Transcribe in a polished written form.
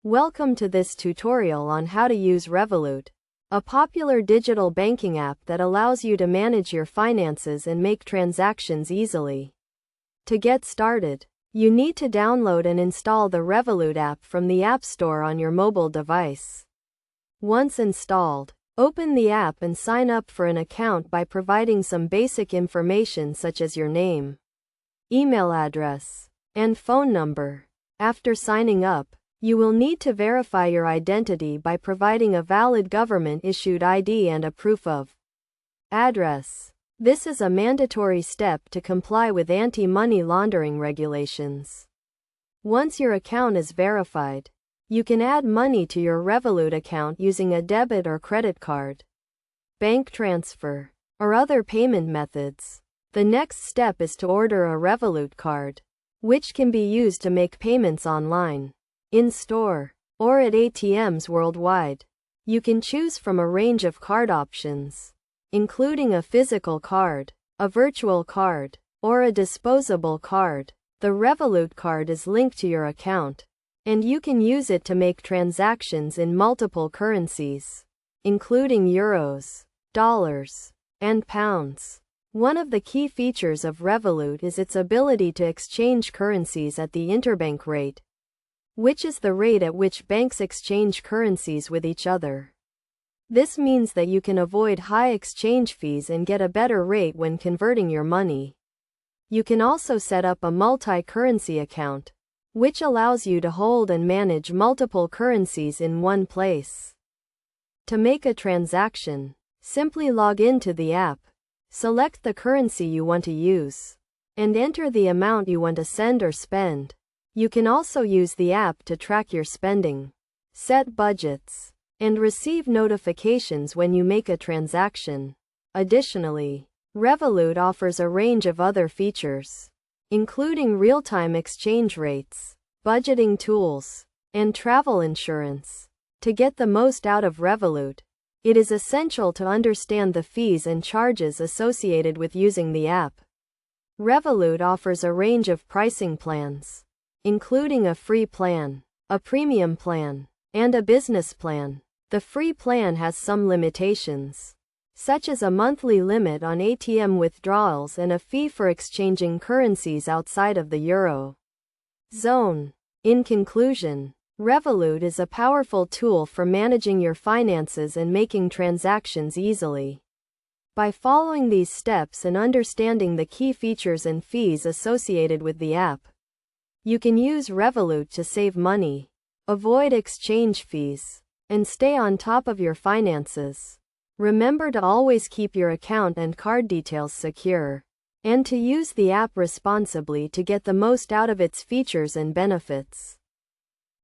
Welcome to this tutorial on how to use Revolut, a popular digital banking app that allows you to manage your finances and make transactions easily. To get started, you need to download and install the Revolut app from the App Store on your mobile device. Once installed, open the app and sign up for an account by providing some basic information such as your name, email address, and phone number. After signing up, you will need to verify your identity by providing a valid government-issued ID and a proof of address. This is a mandatory step to comply with anti-money laundering regulations. Once your account is verified, you can add money to your Revolut account using a debit or credit card, bank transfer, or other payment methods. The next step is to order a Revolut card, which can be used to make payments online, in-store, or at ATMs worldwide. You can choose from a range of card options, including a physical card, a virtual card, or a disposable card. The Revolut card is linked to your account, and you can use it to make transactions in multiple currencies, including euros, dollars, and pounds. One of the key features of Revolut is its ability to exchange currencies at the interbank rate, which is the rate at which banks exchange currencies with each other. This means that you can avoid high exchange fees and get a better rate when converting your money. You can also set up a multi-currency account, which allows you to hold and manage multiple currencies in one place. To make a transaction, simply log into the app, select the currency you want to use, and enter the amount you want to send or spend. You can also use the app to track your spending, set budgets, and receive notifications when you make a transaction. Additionally, Revolut offers a range of other features, including real-time exchange rates, budgeting tools, and travel insurance. To get the most out of Revolut, it is essential to understand the fees and charges associated with using the app. Revolut offers a range of pricing plans, including a free plan, a premium plan, and a business plan. The free plan has some limitations, such as a monthly limit on ATM withdrawals and a fee for exchanging currencies outside of the Euro zone. In conclusion, Revolut is a powerful tool for managing your finances and making transactions easily. By following these steps and understanding the key features and fees associated with the app, you can use Revolut to save money, avoid exchange fees, and stay on top of your finances. Remember to always keep your account and card details secure, and to use the app responsibly to get the most out of its features and benefits.